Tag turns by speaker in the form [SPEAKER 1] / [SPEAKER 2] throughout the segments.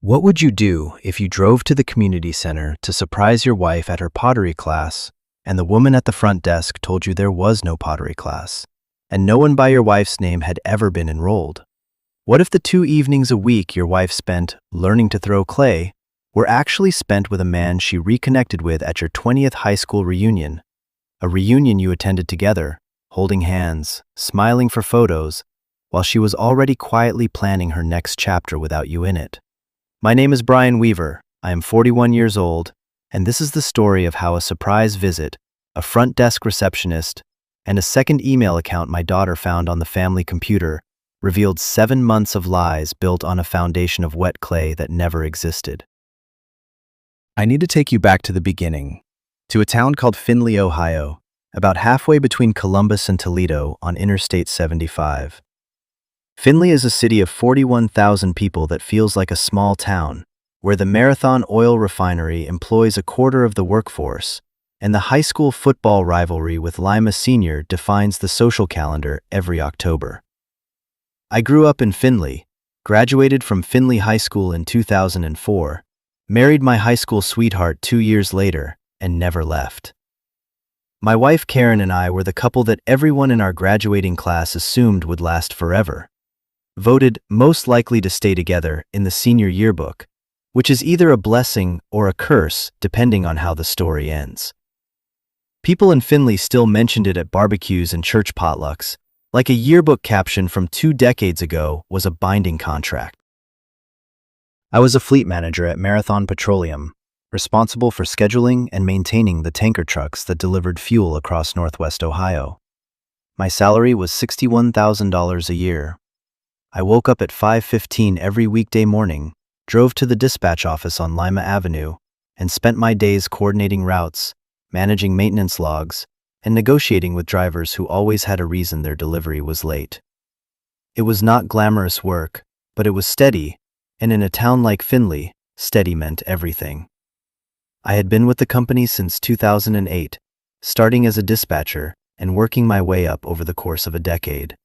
[SPEAKER 1] What would you do if you drove to the community center to surprise your wife at her pottery class, and the woman at the front desk told you there was no pottery class, and no one by your wife's name had ever been enrolled? What if the 2 evenings a week your wife spent learning to throw clay were actually spent with a man she reconnected with at your 20th high school reunion? A reunion you attended together, holding hands, smiling for photos, while she was already quietly planning her next chapter without you in it. My name is Brian Weaver. I am 41 years old, and this is the story of how a surprise visit, a front desk receptionist, and a second email account my daughter found on the family computer revealed 7 months of lies built on a foundation of wet clay that never existed. I need to take you back to the beginning, to a town called Findlay, Ohio, about halfway between Columbus and Toledo on Interstate 75. Findlay is a city of 41,000 people that feels like a small town, where the Marathon oil refinery employs a quarter of the workforce, and the high school football rivalry with Lima Senior defines the social calendar every October. I grew up in Findlay, graduated from Findlay High School in 2004, married my high school sweetheart 2 years later, and never left. My wife Karen and I were the couple that everyone in our graduating class assumed would last forever, voted most likely to stay together in the senior yearbook, which is either a blessing or a curse depending on how the story ends. People in Findlay still mentioned it at barbecues and church potlucks, like a yearbook caption from 2 decades ago was a binding contract. I was a fleet manager at Marathon Petroleum, responsible for scheduling and maintaining the tanker trucks that delivered fuel across Northwest Ohio. My salary was $61,000 a year. I woke up at 5:15 every weekday morning, drove to the dispatch office on Lima Avenue, and spent my days coordinating routes, managing maintenance logs, and negotiating with drivers who always had a reason their delivery was late. It was not glamorous work, but it was steady, and in a town like Findlay, steady meant everything. I had been with the company since 2008, starting as a dispatcher and working my way up over the course of a decade.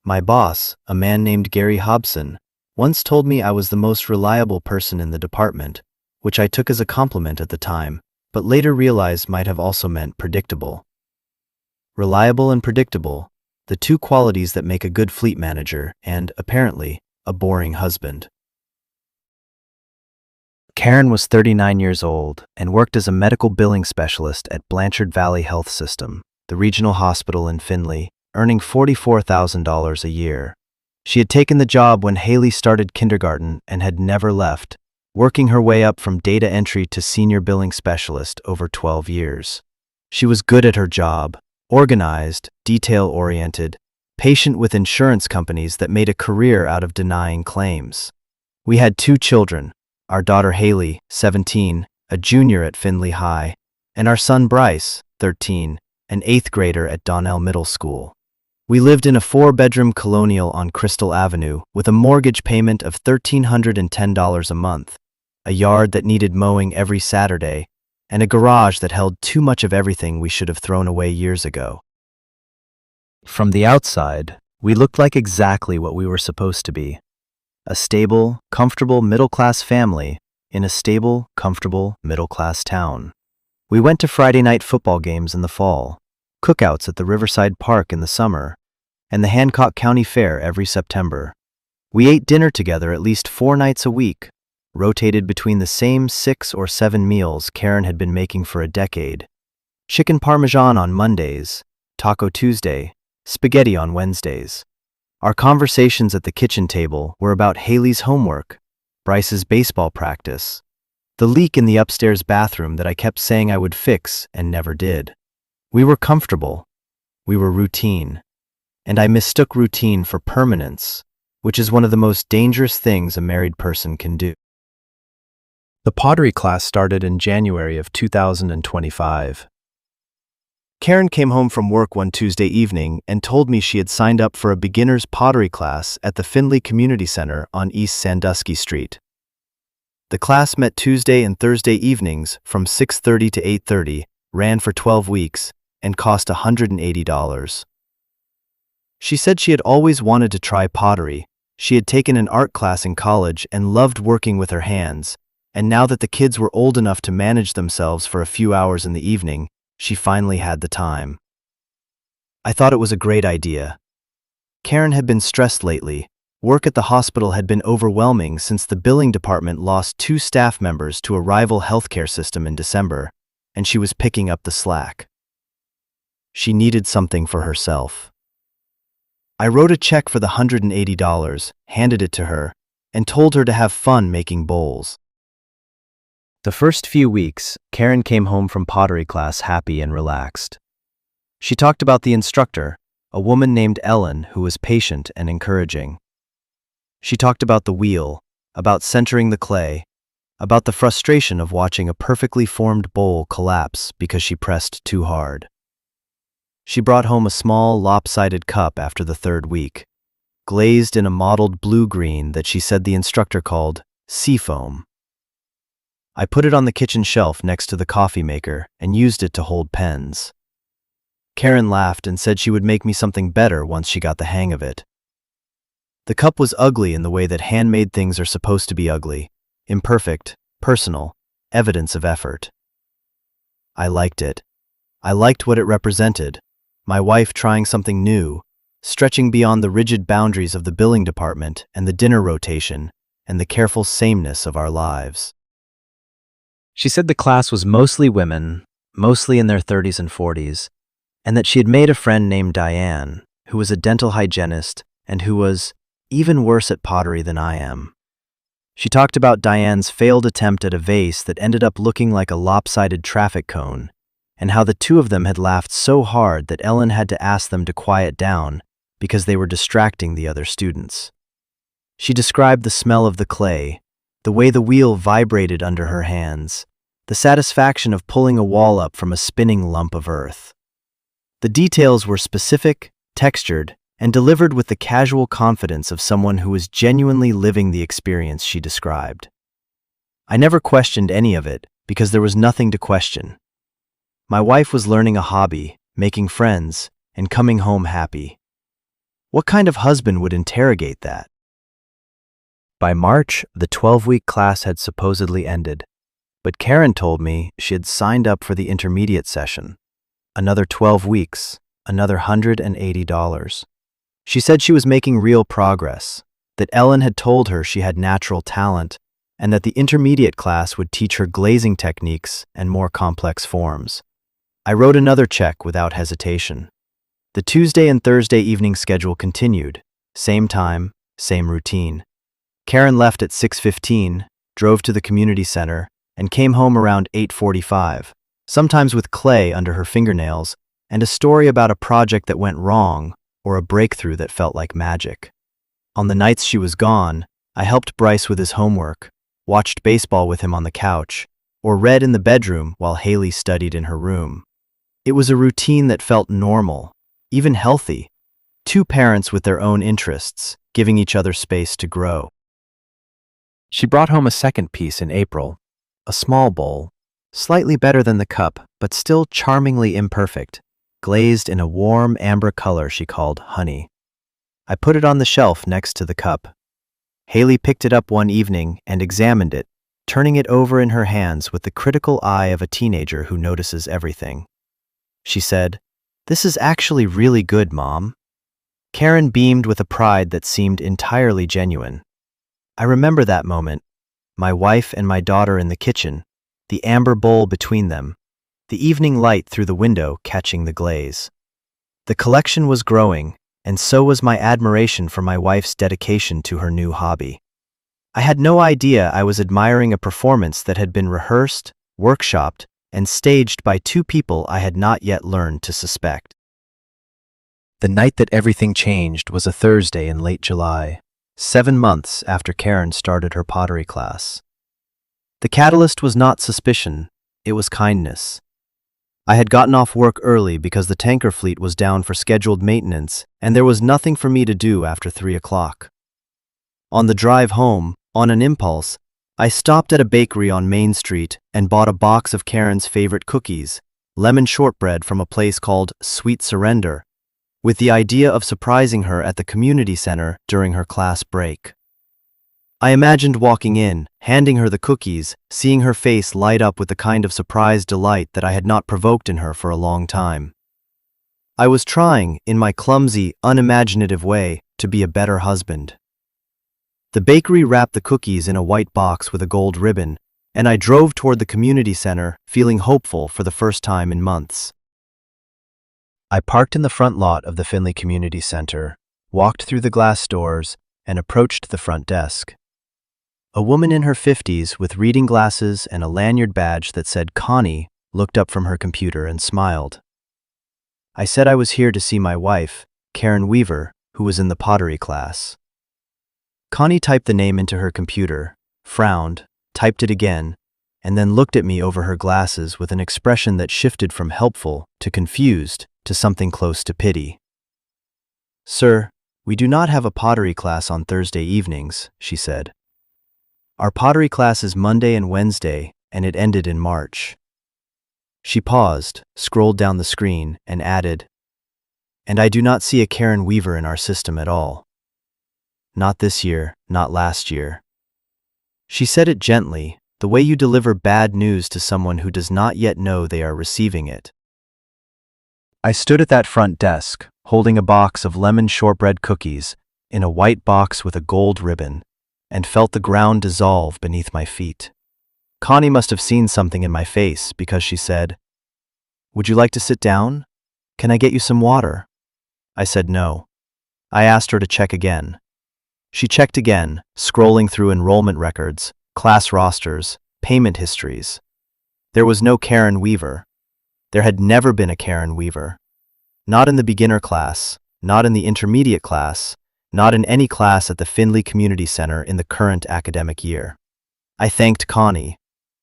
[SPEAKER 1] My boss, a man named Gary Hobson, once told me I was the most reliable person in the department, which I took as a compliment at the time, but later realized might have also meant predictable. Reliable and predictable, the 2 qualities that make a good fleet manager and, apparently, a boring husband. Karen was 39 years old and worked as a medical billing specialist at Blanchard Valley Health System, the regional hospital in Findlay, earning $44,000 a year. She had taken the job when Haley started kindergarten and had never left, working her way up from data entry to senior billing specialist over 12 years. She was good at her job, organized, detail-oriented, patient with insurance companies that made a career out of denying claims. We had 2 children, our daughter Haley, 17, a junior at Findlay High, and our son Bryce, 13, an 8th grader at Donnell Middle School. We lived in a 4-bedroom colonial on Crystal Avenue with a mortgage payment of $1,310 a month, a yard that needed mowing every Saturday, and a garage that held too much of everything we should have thrown away years ago. From the outside, we looked like exactly what we were supposed to be. A stable, comfortable middle-class family in a stable, comfortable middle-class town. We went to Friday night football games in the fall, cookouts at the Riverside Park in the summer, and the Hancock County Fair every September. We ate dinner together at least 4 nights a week, rotated between the same 6 or 7 meals Karen had been making for a decade. Chicken Parmesan on Mondays, Taco Tuesday, spaghetti on Wednesdays. Our conversations at the kitchen table were about Haley's homework, Bryce's baseball practice, the leak in the upstairs bathroom that I kept saying I would fix and never did. We were comfortable. We were routine. And I mistook routine for permanence, which is one of the most dangerous things a married person can do. The pottery class started in January of 2025. Karen came home from work one Tuesday evening and told me she had signed up for a beginner's pottery class at the Findlay Community Center on East Sandusky Street. The class met Tuesday and Thursday evenings from 6:30 to 8:30, ran for 12 weeks, and cost $180. She said she had always wanted to try pottery. She had taken an art class in college and loved working with her hands, and now that the kids were old enough to manage themselves for a few hours in the evening, she finally had the time. I thought it was a great idea. Karen had been stressed lately. Work at the hospital had been overwhelming since the billing department lost 2 staff members to a rival healthcare system in December, and she was picking up the slack. She needed something for herself. I wrote a check for the $180, handed it to her, and told her to have fun making bowls. The first few weeks, Karen came home from pottery class happy and relaxed. She talked about the instructor, a woman named Ellen who was patient and encouraging. She talked about the wheel, about centering the clay, about the frustration of watching a perfectly formed bowl collapse because she pressed too hard. She brought home a small, lopsided cup after the 3rd week, glazed in a mottled blue-green that she said the instructor called seafoam. I put it on the kitchen shelf next to the coffee maker and used it to hold pens. Karen laughed and said she would make me something better once she got the hang of it. The cup was ugly in the way that handmade things are supposed to be ugly, imperfect, personal, evidence of effort. I liked it. I liked what it represented, my wife trying something new, stretching beyond the rigid boundaries of the billing department and the dinner rotation and the careful sameness of our lives. She said the class was mostly women, mostly in their 30s and 40s, and that she had made a friend named Diane, who was a dental hygienist and who was even worse at pottery than I am. She talked about Diane's failed attempt at a vase that ended up looking like a lopsided traffic cone, and how the 2 of them had laughed so hard that Ellen had to ask them to quiet down because they were distracting the other students. She described the smell of the clay, the way the wheel vibrated under her hands, the satisfaction of pulling a wall up from a spinning lump of earth. The details were specific, textured, and delivered with the casual confidence of someone who was genuinely living the experience she described. I never questioned any of it because there was nothing to question. My wife was learning a hobby, making friends, and coming home happy. What kind of husband would interrogate that? By March, the 12-week class had supposedly ended, but Karen told me she had signed up for the intermediate session. Another 12 weeks, another $180. She said she was making real progress, that Ellen had told her she had natural talent, and that the intermediate class would teach her glazing techniques and more complex forms. I wrote another check without hesitation. The Tuesday and Thursday evening schedule continued, same time, same routine. Karen left at 6:15, drove to the community center, and came home around 8:45, sometimes with clay under her fingernails and a story about a project that went wrong or a breakthrough that felt like magic. On the nights she was gone, I helped Bryce with his homework, watched baseball with him on the couch, or read in the bedroom while Haley studied in her room. It was a routine that felt normal, even healthy. 2 parents with their own interests, giving each other space to grow. She brought home a second piece in April, a small bowl, slightly better than the cup, but still charmingly imperfect, glazed in a warm amber color she called honey. I put it on the shelf next to the cup. Haley picked it up one evening and examined it, turning it over in her hands with the critical eye of a teenager who notices everything. She said, "This is actually really good, Mom." Karen beamed with a pride that seemed entirely genuine. I remember that moment, my wife and my daughter in the kitchen, the amber bowl between them, the evening light through the window catching the glaze. The collection was growing, and so was my admiration for my wife's dedication to her new hobby. I had no idea I was admiring a performance that had been rehearsed, workshopped, and staged by 2 people I had not yet learned to suspect. The night that everything changed was a Thursday in late July, 7 months after Karen started her pottery class. The catalyst was not suspicion, it was kindness. I had gotten off work early because the tanker fleet was down for scheduled maintenance, and there was nothing for me to do after 3 o'clock. On the drive home, on an impulse, I stopped at a bakery on Main Street and bought a box of Karen's favorite cookies, lemon shortbread from a place called Sweet Surrender, with the idea of surprising her at the community center during her class break. I imagined walking in, handing her the cookies, seeing her face light up with the kind of surprised delight that I had not provoked in her for a long time. I was trying, in my clumsy, unimaginative way, to be a better husband. The bakery wrapped the cookies in a white box with a gold ribbon, and I drove toward the community center, feeling hopeful for the first time in months. I parked in the front lot of the Findlay Community Center, walked through the glass doors, and approached the front desk. A woman in her 50s with reading glasses and a lanyard badge that said Connie looked up from her computer and smiled. I said I was here to see my wife, Karen Weaver, who was in the pottery class. Connie typed the name into her computer, frowned, typed it again, and then looked at me over her glasses with an expression that shifted from helpful to confused to something close to pity. "Sir, we do not have a pottery class on Thursday evenings," she said. "Our pottery class is Monday and Wednesday, and it ended in March." She paused, scrolled down the screen, and added, "And I do not see a Karen Weaver in our system at all. Not this year, not last year." She said it gently, the way you deliver bad news to someone who does not yet know they are receiving it. I stood at that front desk, holding a box of lemon shortbread cookies in a white box with a gold ribbon, and felt the ground dissolve beneath my feet. Connie must have seen something in my face because she said, "Would you like to sit down? Can I get you some water?" I said no. I asked her to check again. She checked again, scrolling through enrollment records, class rosters, payment histories. There was no Karen Weaver. There had never been a Karen Weaver. Not in the beginner class, not in the intermediate class, not in any class at the Findlay Community Center in the current academic year. I thanked Connie.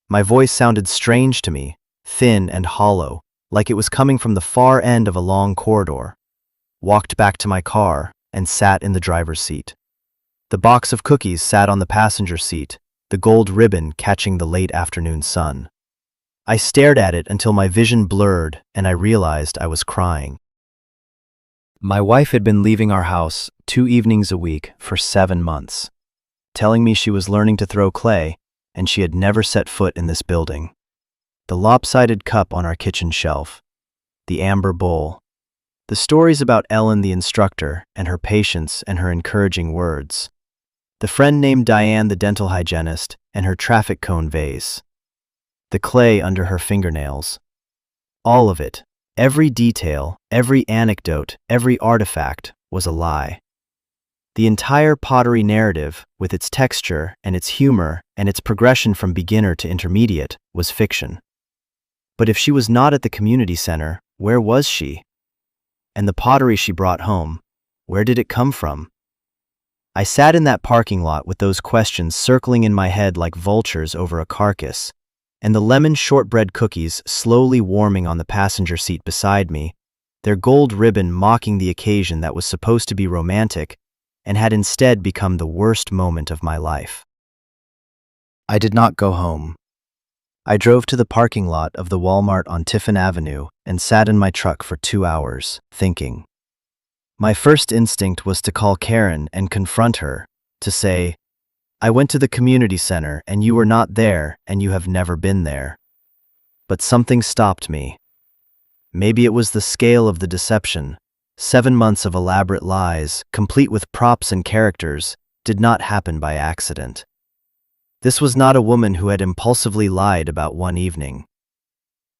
[SPEAKER 1] My voice sounded strange to me, thin and hollow, like it was coming from the far end of a long corridor. Walked back to my car and sat in the driver's seat. The box of cookies sat on the passenger seat, the gold ribbon catching the late afternoon sun. I stared at it until my vision blurred and I realized I was crying. My wife had been leaving our house 2 evenings a week for 7 months, telling me she was learning to throw clay and she had never set foot in this building. The lopsided cup on our kitchen shelf, the amber bowl, the stories about Ellen the instructor and her patience and her encouraging words, the friend named Diane the dental hygienist and her traffic cone vase, the clay under her fingernails. All of it, every detail, every anecdote, every artifact was a lie. The entire pottery narrative, with its texture and its humor and its progression from beginner to intermediate, was fiction. But if she was not at the community center, where was she? And the pottery she brought home, where did it come from? I sat in that parking lot with those questions circling in my head like vultures over a carcass, and the lemon shortbread cookies slowly warming on the passenger seat beside me, their gold ribbon mocking the occasion that was supposed to be romantic and had instead become the worst moment of my life. I did not go home. I drove to the parking lot of the Walmart on Tiffin Avenue and sat in my truck for 2 hours, thinking. My first instinct was to call Karen and confront her, to say, "I went to the community center and you were not there and you have never been there." But something stopped me. Maybe it was the scale of the deception. 7 months of elaborate lies, complete with props and characters, did not happen by accident. This was not a woman who had impulsively lied about one evening.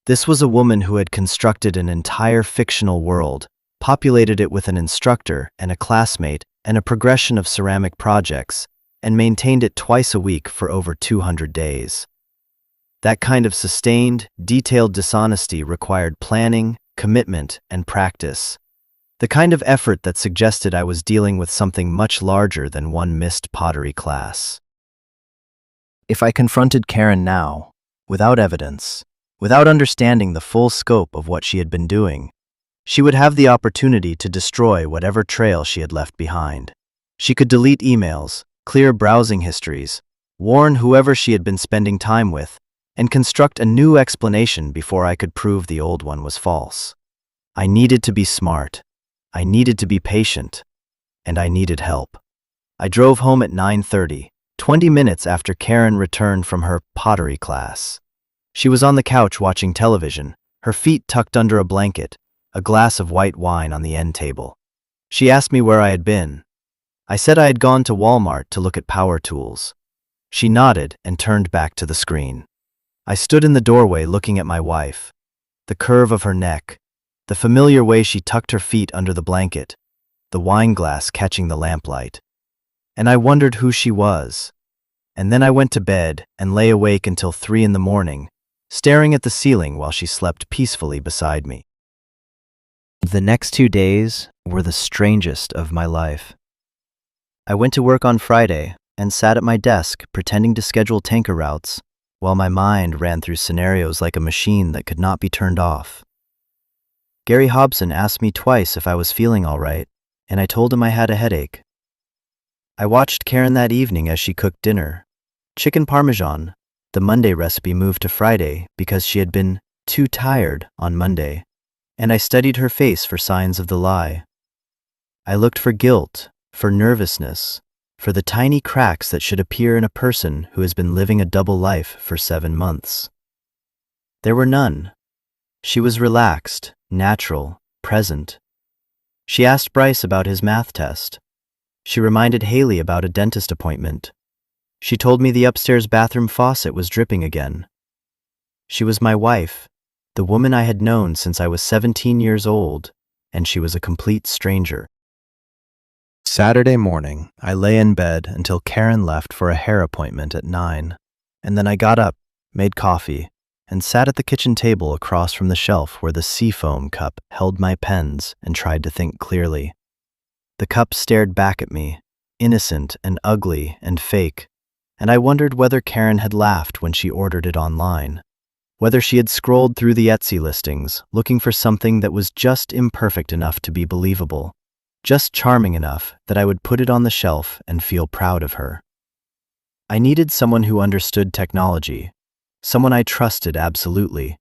[SPEAKER 1] This was a woman who had constructed an entire fictional world, populated it with an instructor and a classmate and a progression of ceramic projects, and maintained it twice a week for over 200 days. That kind of sustained, detailed dishonesty required planning, commitment, and practice. The kind of effort that suggested I was dealing with something much larger than one missed pottery class. If I confronted Karen now, without evidence, without understanding the full scope of what she had been doing, she would have the opportunity to destroy whatever trail she had left behind. She could delete emails, clear browsing histories, warn whoever she had been spending time with, and construct a new explanation before I could prove the old one was false. I needed to be smart. I needed to be patient, and I needed help. I drove home at 9:30, 20 minutes after Karen returned from her pottery class. She was on the couch watching television, her feet tucked under a blanket, a glass of white wine on the end table. She asked me where I had been. I said I had gone to Walmart to look at power tools. She nodded and turned back to the screen. I stood in the doorway looking at my wife. The curve of her neck, the familiar way she tucked her feet under the blanket, the wine glass catching the lamplight. And I wondered who she was. And then I went to bed and lay awake until 3 in the morning, staring at the ceiling while she slept peacefully beside me. The next 2 days were the strangest of my life. I went to work on Friday and sat at my desk pretending to schedule tanker routes while my mind ran through scenarios like a machine that could not be turned off. Gary Hobson asked me twice if I was feeling all right, and I told him I had a headache. I watched Karen that evening as she cooked dinner. Chicken Parmesan, the Monday recipe, moved to Friday because she had been too tired on Monday, and I studied her face for signs of the lie. I looked for guilt, for nervousness, for the tiny cracks that should appear in a person who has been living a double life for 7 months. There were none. She was relaxed, natural, present. She asked Bryce about his math test. She reminded Haley about a dentist appointment. She told me the upstairs bathroom faucet was dripping again. She was my wife, the woman I had known since I was 17 years old, and she was a complete stranger. Saturday morning, I lay in bed until Karen left for a hair appointment at 9, and then I got up, made coffee, and sat at the kitchen table across from the shelf where the seafoam cup held my pens and tried to think clearly. The cup stared back at me, innocent and ugly and fake, and I wondered whether Karen had laughed when she ordered it online, whether she had scrolled through the Etsy listings looking for something that was just imperfect enough to be believable, just charming enough that I would put it on the shelf and feel proud of her. I needed someone who understood technology, someone I trusted absolutely,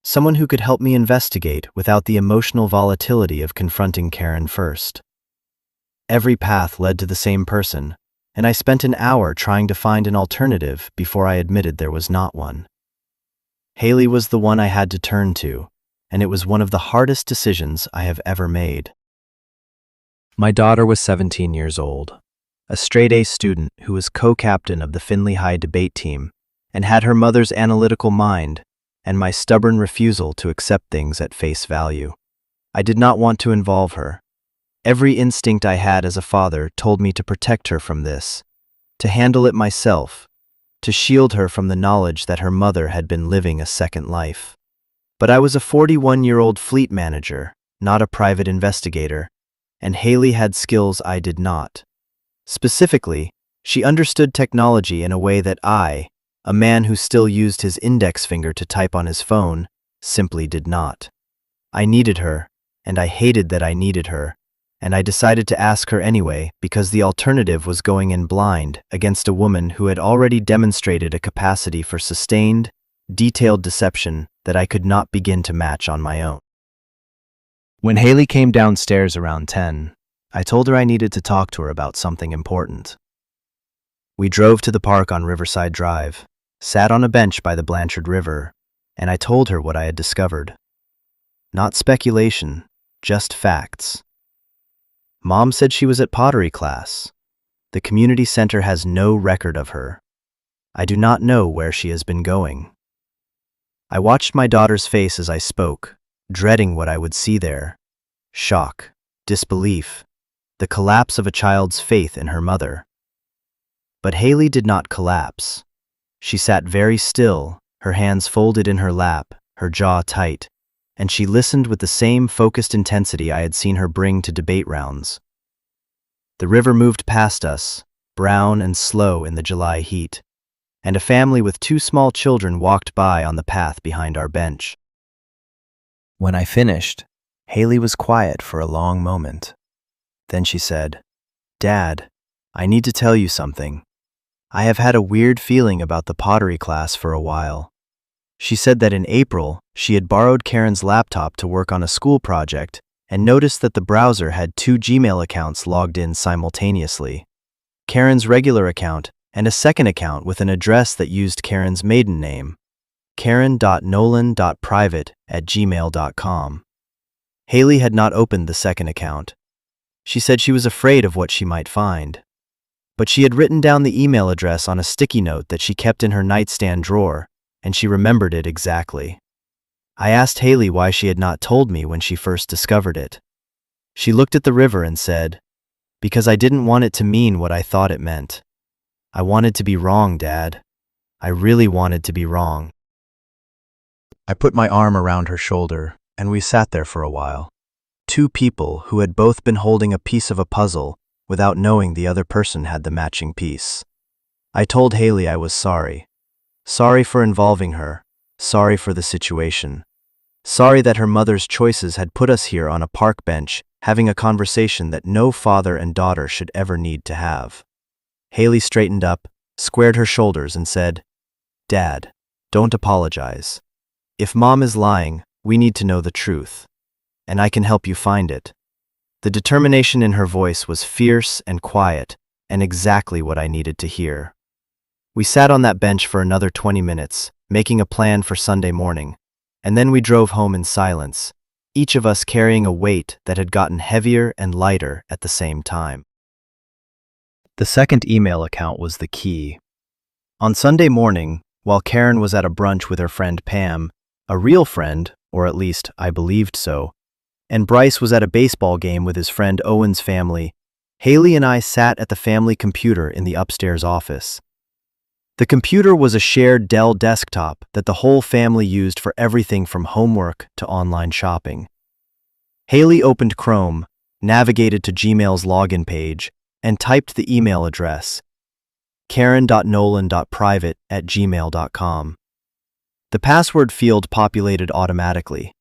[SPEAKER 1] someone who could help me investigate without the emotional volatility of confronting Karen first. Every path led to the same person, and I spent an hour trying to find an alternative before I admitted there was not one. Haley was the one I had to turn to, and it was one of the hardest decisions I have ever made. My daughter was 17 years old, a straight-A student who was co-captain of the Findlay High debate team and had her mother's analytical mind and my stubborn refusal to accept things at face value. I did not want to involve her. Every instinct I had as a father told me to protect her from this, to handle it myself, to shield her from the knowledge that her mother had been living a second life. But I was a 41-year-old fleet manager, not a private investigator, and Haley had skills I did not. Specifically, she understood technology in a way that I, a man who still used his index finger to type on his phone, simply did not. I needed her, and I hated that I needed her, and I decided to ask her anyway because the alternative was going in blind against a woman who had already demonstrated a capacity for sustained, detailed deception that I could not begin to match on my own. When Haley came downstairs around 10, I told her I needed to talk to her about something important. We drove to the park on Riverside Drive, sat on a bench by the Blanchard River, and I told her what I had discovered. Not speculation, just facts. Mom said she was at pottery class. The community center has no record of her. I do not know where she has been going. I watched my daughter's face as I spoke, dreading what I would see there. Shock, disbelief, the collapse of a child's faith in her mother. But Haley did not collapse. She sat very still, her hands folded in her lap, her jaw tight, and she listened with the same focused intensity I had seen her bring to debate rounds. The river moved past us, brown and slow in the July heat, and a family with 2 small children walked by on the path behind our bench. When I finished, Haley was quiet for a long moment. Then she said, "Dad, I need to tell you something. I have had a weird feeling about the pottery class for a while." She said that in April, she had borrowed Karen's laptop to work on a school project and noticed that the browser had two Gmail accounts logged in simultaneously. Karen's regular account and a second account with an address that used Karen's maiden name, karen.nolan.private@gmail.com. Haley had not opened the second account. She said she was afraid of what she might find. But she had written down the email address on a sticky note that she kept in her nightstand drawer, and she remembered it exactly. I asked Haley why she had not told me when she first discovered it. She looked at the river and said, "Because I didn't want it to mean what I thought it meant. I wanted to be wrong, Dad. I really wanted to be wrong." I put my arm around her shoulder, and we sat there for a while. Two people who had both been holding a piece of a puzzle without knowing the other person had the matching piece. I told Haley I was sorry. Sorry for involving her. Sorry for the situation. Sorry that her mother's choices had put us here on a park bench having a conversation that no father and daughter should ever need to have. Haley straightened up, squared her shoulders, and said, "Dad, don't apologize. If Mom is lying, we need to know the truth. And I can help you find it." The determination in her voice was fierce and quiet, and exactly what I needed to hear. We sat on that bench for another 20 minutes, making a plan for Sunday morning, and then we drove home in silence, each of us carrying a weight that had gotten heavier and lighter at the same time. The second email account was the key. On Sunday morning, while Karen was at a brunch with her friend Pam, a real friend, or at least I believed so, and Bryce was at a baseball game with his friend Owen's family, Haley and I sat at the family computer in the upstairs office. The computer was a shared Dell desktop that the whole family used for everything from homework to online shopping. Haley opened Chrome, navigated to Gmail's login page, and typed the email address, karen.nolan.private@gmail.com. The password field populated automatically.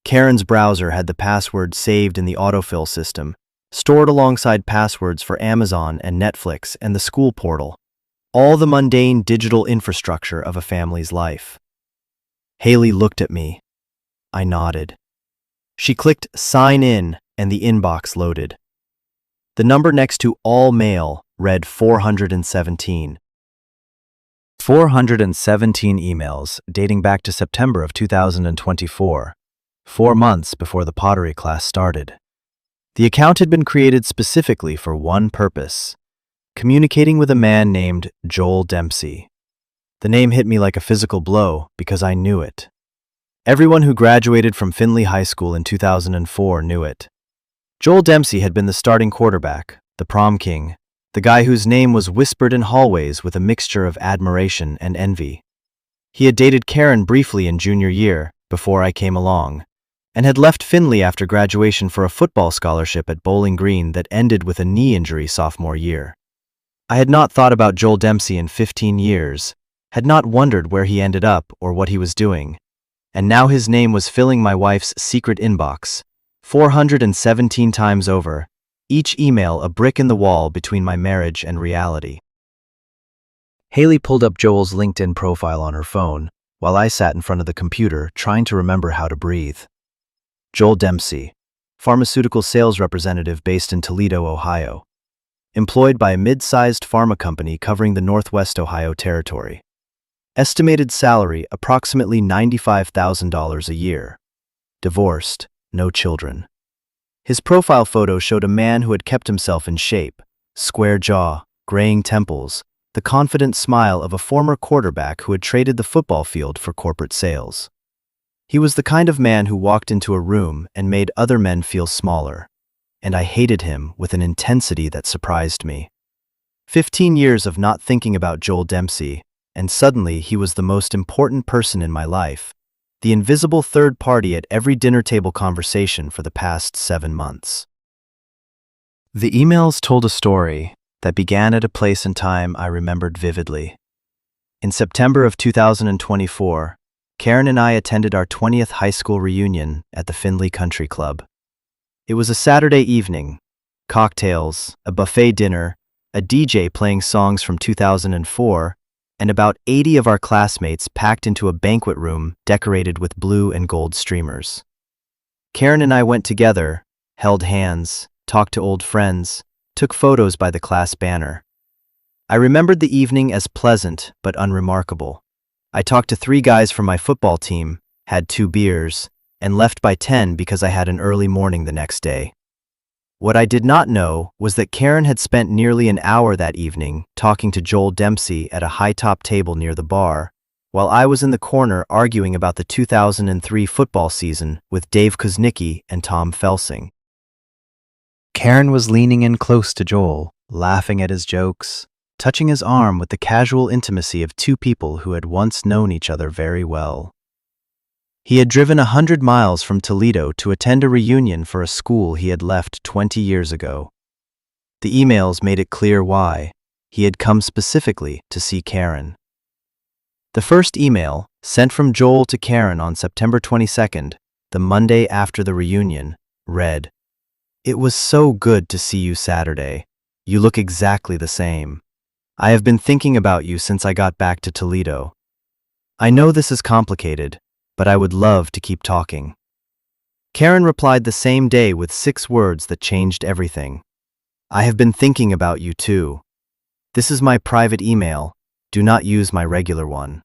[SPEAKER 1] Karen's browser had the password saved in the autofill system, stored alongside passwords for Amazon and Netflix and the school portal, all the mundane digital infrastructure of a family's life. Haley looked at me. I nodded. She clicked Sign In, and the inbox loaded. The number next to All Mail read 417. 417 emails dating back to September of 2024. 4 months before the pottery class started. The account had been created specifically for one purpose: communicating with a man named Joel Dempsey. The name hit me like a physical blow because I knew it. Everyone who graduated from Findlay High School in 2004 knew it. Joel Dempsey had been the starting quarterback, the prom king, the guy whose name was whispered in hallways with a mixture of admiration and envy. He had dated Karen briefly in junior year, before I came along, and had left Findlay after graduation for a football scholarship at Bowling Green that ended with a knee injury sophomore year. I had not thought about Joel Dempsey in 15 years, had not wondered where he ended up or what he was doing, and now his name was filling my wife's secret inbox, 417 times over, each email a brick in the wall between my marriage and reality. Haley pulled up Joel's LinkedIn profile on her phone, while I sat in front of the computer trying to remember how to breathe. Joel Dempsey, pharmaceutical sales representative based in Toledo, Ohio. Employed by a mid-sized pharma company covering the Northwest Ohio territory. Estimated salary approximately $95,000 a year. Divorced, no children. His profile photo showed a man who had kept himself in shape, square jaw, graying temples, the confident smile of a former quarterback who had traded the football field for corporate sales. He was the kind of man who walked into a room and made other men feel smaller, and I hated him with an intensity that surprised me. 15 years of not thinking about Joel Dempsey, and suddenly he was the most important person in my life, the invisible third party at every dinner table conversation for the past 7 months. The emails told a story that began at a place and time I remembered vividly. In September of 2024, Karen and I attended our 20th high school reunion at the Findlay Country Club. It was a Saturday evening, cocktails, a buffet dinner, a DJ playing songs from 2004, and about 80 of our classmates packed into a banquet room decorated with blue and gold streamers. Karen and I went together, held hands, talked to old friends, took photos by the class banner. I remembered the evening as pleasant but unremarkable. I talked to 3 guys from my football team, had 2 beers, and left by 10 because I had an early morning the next day. What I did not know was that Karen had spent nearly an hour that evening talking to Joel Dempsey at a high-top table near the bar, while I was in the corner arguing about the 2003 football season with Dave Kuznicki and Tom Felsing. Karen was leaning in close to Joel, laughing at his jokes, touching his arm with the casual intimacy of 2 people who had once known each other very well. He had driven 100 miles from Toledo to attend a reunion for a school he had left 20 years ago. The emails made it clear why. He had come specifically to see Karen. The first email, sent from Joel to Karen on September 22nd, the Monday after the reunion, read, "It was so good to see you Saturday. You look exactly the same. I have been thinking about you since I got back to Toledo. I know this is complicated, but I would love to keep talking." Karen replied the same day with 6 words that changed everything. "I have been thinking about you too. This is my private email. Do not use my regular one."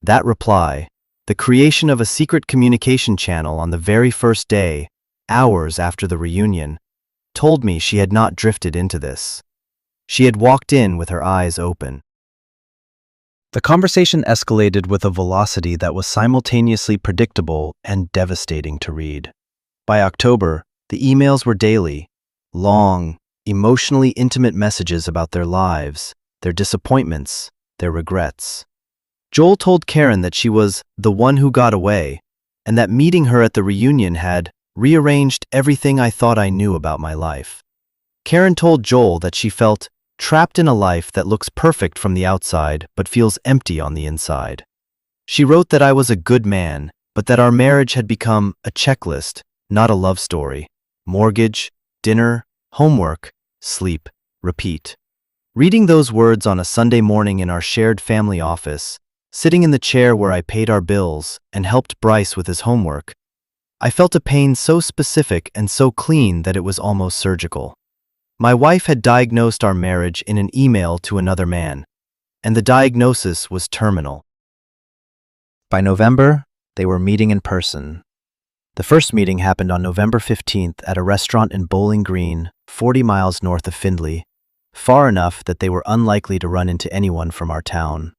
[SPEAKER 1] That reply, the creation of a secret communication channel on the very first day, hours after the reunion, told me she had not drifted into this. She had walked in with her eyes open. The conversation escalated with a velocity that was simultaneously predictable and devastating to read. By October, the emails were daily, long, emotionally intimate messages about their lives, their disappointments, their regrets. Joel told Karen that she was the one who got away, and that meeting her at the reunion had rearranged everything I thought I knew about my life. Karen told Joel that she felt trapped in a life that looks perfect from the outside but feels empty on the inside. She wrote that I was a good man, but that our marriage had become a checklist, not a love story. Mortgage, dinner, homework, sleep, repeat. Reading those words on a Sunday morning in our shared family office, sitting in the chair where I paid our bills and helped Bryce with his homework, I felt a pain so specific and so clean that it was almost surgical. My wife had diagnosed our marriage in an email to another man, and the diagnosis was terminal. By November, they were meeting in person. The first meeting happened on November 15th at a restaurant in Bowling Green, 40 miles north of Findlay, far enough that they were unlikely to run into anyone from our town.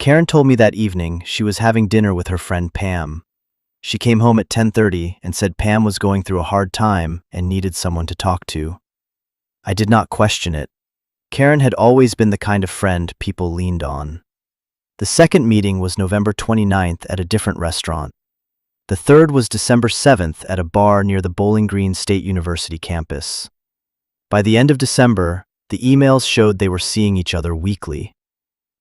[SPEAKER 1] Karen told me that evening she was having dinner with her friend Pam. She came home at 10:30 and said Pam was going through a hard time and needed someone to talk to. I did not question it. Karen had always been the kind of friend people leaned on. The second meeting was November 29th at a different restaurant. The third was December 7th at a bar near the Bowling Green State University campus. By the end of December, the emails showed they were seeing each other weekly.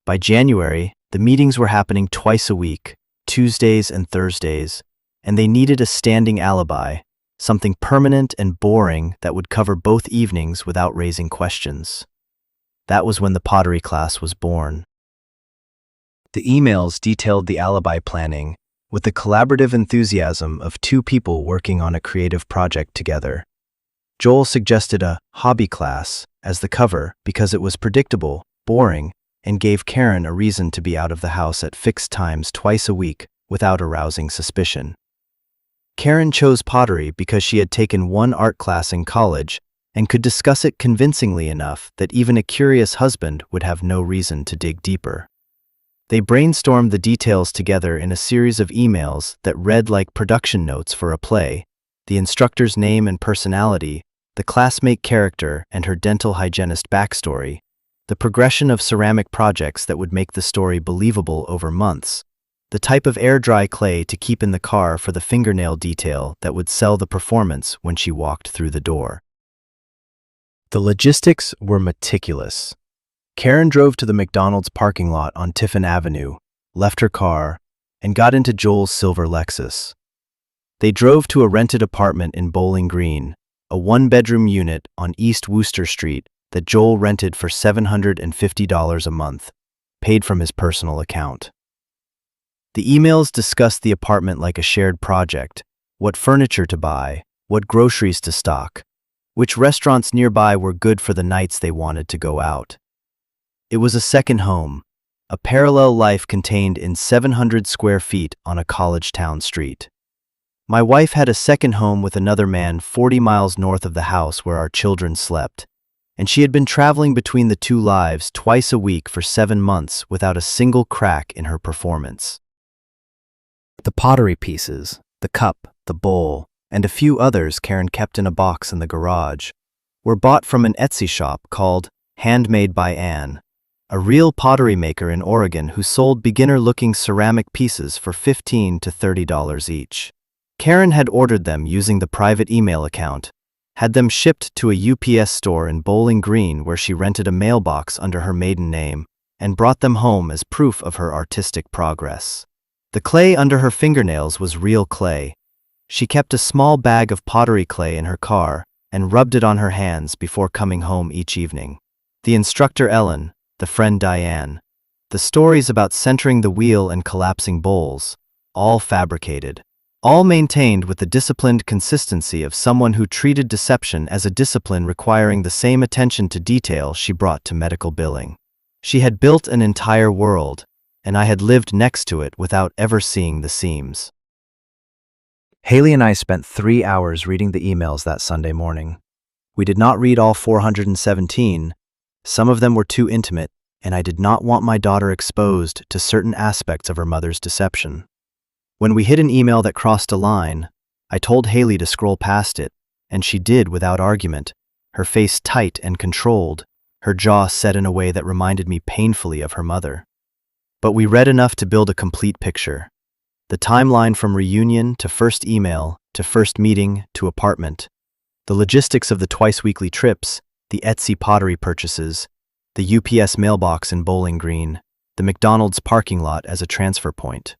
[SPEAKER 1] By January, the meetings were happening twice a week, Tuesdays and Thursdays, and they needed a standing alibi, something permanent and boring that would cover both evenings without raising questions. That was when the pottery class was born. The emails detailed the alibi planning with the collaborative enthusiasm of 2 people working on a creative project together. Joel suggested a hobby class as the cover because it was predictable, boring, and gave Karen a reason to be out of the house at fixed times twice a week without arousing suspicion. Karen chose pottery because she had taken one art class in college and could discuss it convincingly enough that even a curious husband would have no reason to dig deeper. They brainstormed the details together in a series of emails that read like production notes for a play, the instructor's name and personality, the classmate character and her dental hygienist backstory, the progression of ceramic projects that would make the story believable over months, the type of air-dry clay to keep in the car for the fingernail detail that would sell the performance when she walked through the door. The logistics were meticulous. Karen drove to the McDonald's parking lot on Tiffin Avenue, left her car, and got into Joel's silver Lexus. They drove to a rented apartment in Bowling Green, a 1-bedroom unit on East Wooster Street that Joel rented for $750 a month, paid from his personal account. The emails discussed the apartment like a shared project, what furniture to buy, what groceries to stock, which restaurants nearby were good for the nights they wanted to go out. It was a second home, a parallel life contained in 700 square feet on a college town street. My wife had a second home with another man 40 miles north of the house where our children slept, and she had been traveling between the two lives twice a week for 7 months without a single crack in her performance. The pottery pieces, the cup, the bowl, and a few others Karen kept in a box in the garage, were bought from an Etsy shop called Handmade by Anne, a real pottery maker in Oregon who sold beginner-looking ceramic pieces for $15 to $30 each. Karen had ordered them using the private email account, had them shipped to a UPS store in Bowling Green where she rented a mailbox under her maiden name, and brought them home as proof of her artistic progress. The clay under her fingernails was real clay. She kept a small bag of pottery clay in her car and rubbed it on her hands before coming home each evening. The instructor Ellen, the friend Diane, the stories about centering the wheel and collapsing bowls, all fabricated, all maintained with the disciplined consistency of someone who treated deception as a discipline requiring the same attention to detail she brought to medical billing. She had built an entire world, and I had lived next to it without ever seeing the seams. Haley and I spent 3 hours reading the emails that Sunday morning. We did not read all 417. Some of them were too intimate, and I did not want my daughter exposed to certain aspects of her mother's deception. When we hit an email that crossed a line, I told Haley to scroll past it, and she did without argument, her face tight and controlled, her jaw set in a way that reminded me painfully of her mother. But we read enough to build a complete picture. The timeline from reunion to first email, to first meeting, to apartment. The logistics of the twice-weekly trips, the Etsy pottery purchases, the UPS mailbox in Bowling Green, the McDonald's parking lot as a transfer point.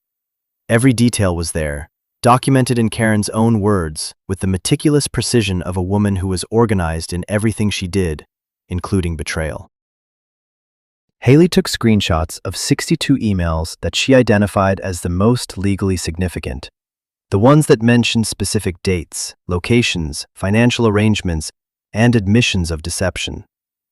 [SPEAKER 1] Every detail was there, documented in Karen's own words, with the meticulous precision of a woman who was organized in everything she did, including betrayal. Haley took screenshots of 62 emails that she identified as the most legally significant, the ones that mentioned specific dates, locations, financial arrangements, and admissions of deception.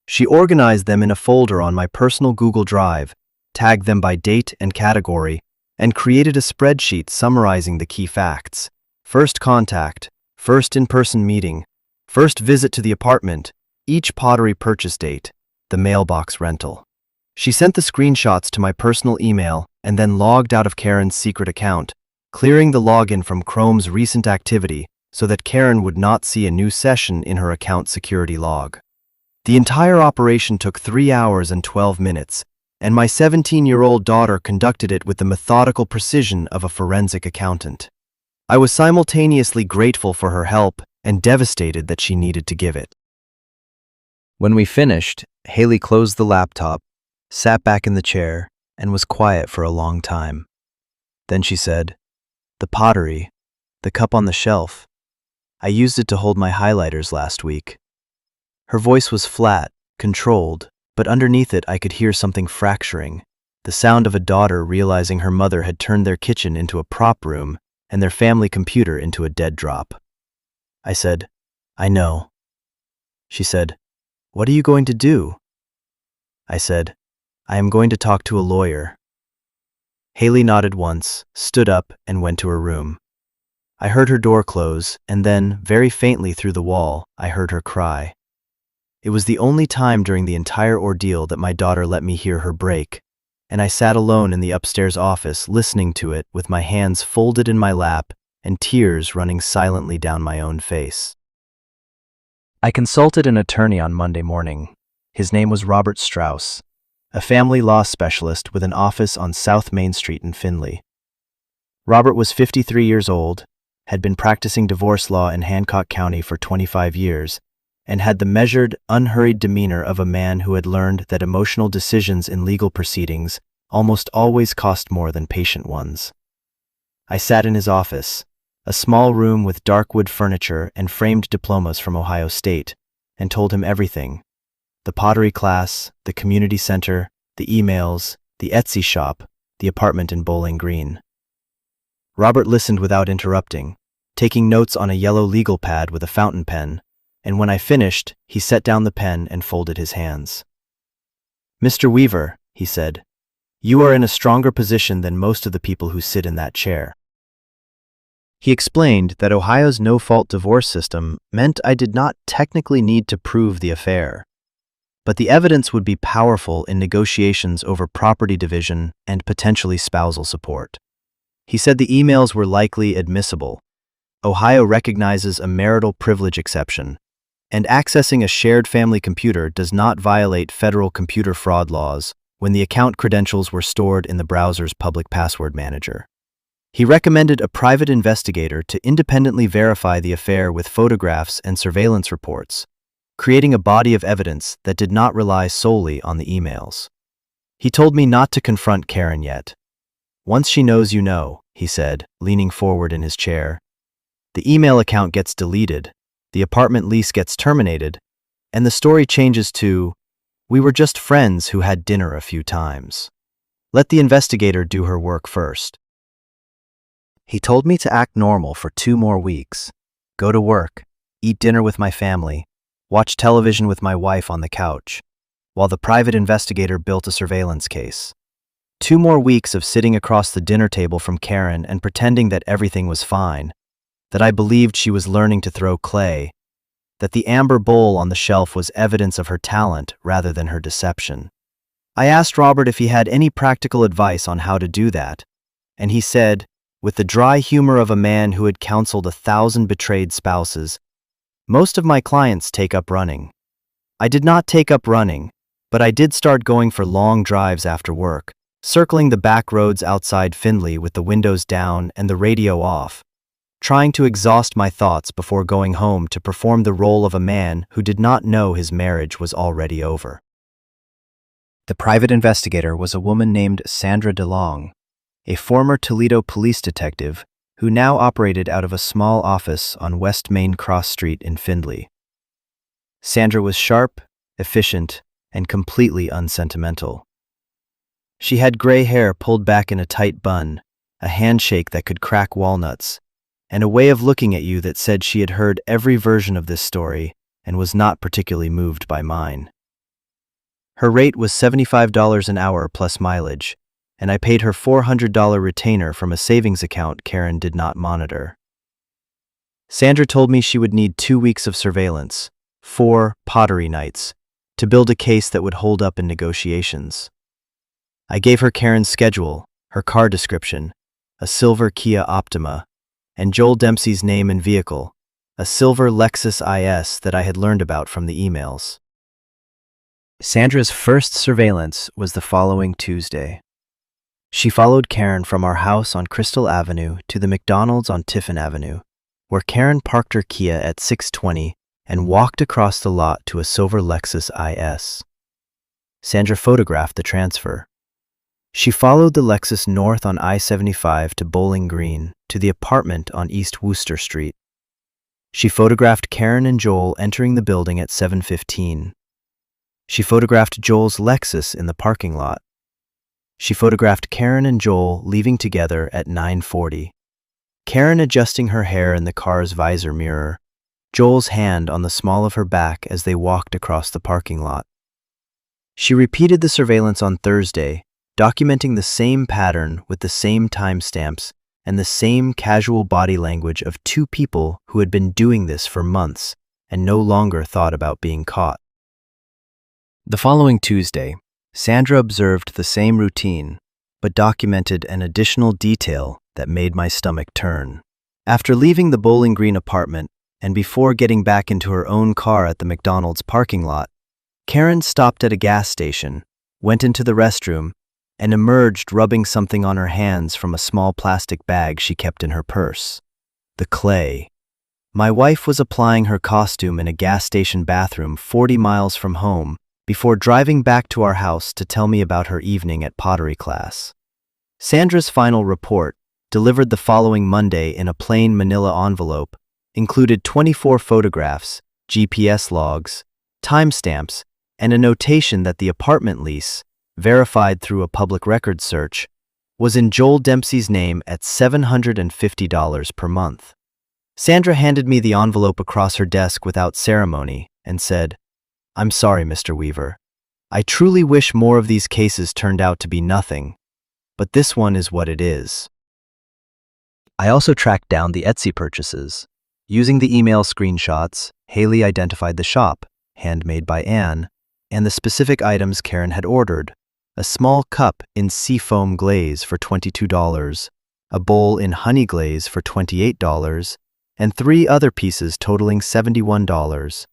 [SPEAKER 1] She organized them in a folder on my personal Google Drive, tagged them by date and category, and created a spreadsheet summarizing the key facts: first contact, first in-person meeting, first visit to the apartment, each pottery purchase date, the mailbox rental. She sent the screenshots to my personal email and then logged out of Karen's secret account, clearing the login from Chrome's recent activity so that Karen would not see a new session in her account security log. The entire operation took 3 hours and 12 minutes, and my 17-year-old daughter conducted it with the methodical precision of a forensic accountant. I was simultaneously grateful for her help and devastated that she needed to give it. When we finished, Haley closed the laptop, sat back in the chair, and was quiet for a long time. Then she said, "The pottery, the cup on the shelf. I used it to hold my highlighters last week." Her voice was flat, controlled, but underneath it I could hear something fracturing, the sound of a daughter realizing her mother had turned their kitchen into a prop room and their family computer into a dead drop. I said, "I know." She said, "What are you going to do?" I said, "I am going to talk to a lawyer." Haley nodded once, stood up, and went to her room. I heard her door close, and then, very faintly through the wall, I heard her cry. It was the only time during the entire ordeal that my daughter let me hear her break, and I sat alone in the upstairs office listening to it with my hands folded in my lap and tears running silently down my own face. I consulted an attorney on Monday morning. His name was Robert Strauss, a family law specialist with an office on South Main Street in Findlay. Robert was 53 years old, had been practicing divorce law in Hancock County for 25 years, and had the measured, unhurried demeanor of a man who had learned that emotional decisions in legal proceedings almost always cost more than patient ones. I sat in his office, a small room with dark wood furniture and framed diplomas from Ohio State, and told him everything: the pottery class, the community center, the emails, the Etsy shop, the apartment in Bowling Green. Robert listened without interrupting, taking notes on a yellow legal pad with a fountain pen, and when I finished, he set down the pen and folded his hands. "Mr. Weaver," he said, "you are in a stronger position than most of the people who sit in that chair." He explained that Ohio's no-fault divorce system meant I did not technically need to prove the affair, but the evidence would be powerful in negotiations over property division and potentially spousal support. He said the emails were likely admissible. Ohio recognizes a marital privilege exception, and accessing a shared family computer does not violate federal computer fraud laws when the account credentials were stored in the browser's public password manager. He recommended a private investigator to independently verify the affair with photographs and surveillance reports, creating a body of evidence that did not rely solely on the emails. He told me not to confront Karen yet. "Once she knows you know," he said, leaning forward in his chair. "The email account gets deleted, the apartment lease gets terminated, and the story changes to, 'We were just friends who had dinner a few times.' Let the investigator do her work first." He told me to act normal for 2 more weeks, go to work, eat dinner with my family, watch television with my wife on the couch, while the private investigator built a surveillance case. 2 more weeks of sitting across the dinner table from Karen and pretending that everything was fine, that I believed she was learning to throw clay, that the amber bowl on the shelf was evidence of her talent rather than her deception. I asked Robert if he had any practical advice on how to do that, and he said, with the dry humor of a man who had counseled 1,000 betrayed spouses, "Most of my clients take up running." I did not take up running, but I did start going for long drives after work, circling the back roads outside Findlay with the windows down and the radio off, trying to exhaust my thoughts before going home to perform the role of a man who did not know his marriage was already over. The private investigator was a woman named Sandra DeLong, a former Toledo police detective who now operated out of a small office on West Main Cross Street in Findlay. Sandra was sharp, efficient, and completely unsentimental. She had gray hair pulled back in a tight bun, a handshake that could crack walnuts, and a way of looking at you that said she had heard every version of this story and was not particularly moved by mine. Her rate was $75 an hour plus mileage, and I paid her $400 retainer from a savings account Karen did not monitor. Sandra told me she would need 2 weeks of surveillance, 4 pottery nights, to build a case that would hold up in negotiations. I gave her Karen's schedule, her car description, a silver Kia Optima, and Joel Dempsey's name and vehicle, a silver Lexus IS that I had learned about from the emails. Sandra's first surveillance was the following Tuesday. She followed Karen from our house on Crystal Avenue to the McDonald's on Tiffin Avenue, where Karen parked her Kia at 6:20 and walked across the lot to a silver Lexus IS. Sandra photographed the transfer. She followed the Lexus north on I-75 to Bowling Green to the apartment on East Wooster Street. She photographed Karen and Joel entering the building at 7:15. She photographed Joel's Lexus in the parking lot. She photographed Karen and Joel leaving together at 9:40. Karen adjusting her hair in the car's visor mirror, Joel's hand on the small of her back as they walked across the parking lot. She repeated the surveillance on Thursday, documenting the same pattern with the same timestamps and the same casual body language of 2 people who had been doing this for months and no longer thought about being caught. The following Tuesday, Sandra observed the same routine, but documented an additional detail that made my stomach turn. After leaving the Bowling Green apartment and before getting back into her own car at the McDonald's parking lot, Karen stopped at a gas station, went into the restroom, and emerged rubbing something on her hands from a small plastic bag she kept in her purse. The clay. My wife was applying her costume in a gas station bathroom 40 miles from home before driving back to our house to tell me about her evening at pottery class. Sandra's final report, delivered the following Monday in a plain manila envelope, included 24 photographs, GPS logs, timestamps, and a notation that the apartment lease, verified through a public records search, was in Joel Dempsey's name at $750 per month. Sandra handed me the envelope across her desk without ceremony and said, "I'm sorry, Mr. Weaver. I truly wish more of these cases turned out to be nothing, but this one is what it is." I also tracked down the Etsy purchases. Using the email screenshots, Haley identified the shop, handmade by Anne, and the specific items Karen had ordered: a small cup in seafoam glaze for $22, a bowl in honey glaze for $28, and 3 other pieces totaling $71.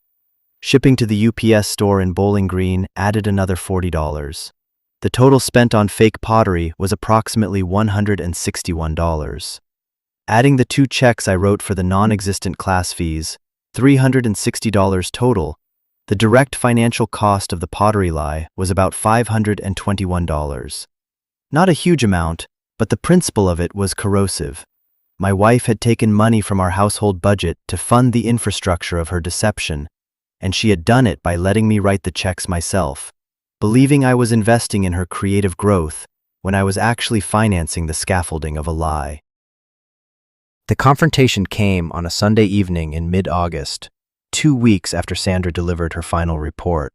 [SPEAKER 1] Shipping to the UPS store in Bowling Green added another $40. The total spent on fake pottery was approximately $161. Adding the 2 checks I wrote for the non-existent class fees, $360 total, the direct financial cost of the pottery lie was about $521. Not a huge amount, but the principle of it was corrosive. My wife had taken money from our household budget to fund the infrastructure of her deception, and she had done it by letting me write the checks myself, believing I was investing in her creative growth when I was actually financing the scaffolding of a lie. The confrontation came on a Sunday evening in mid-August, 2 weeks after Sandra delivered her final report.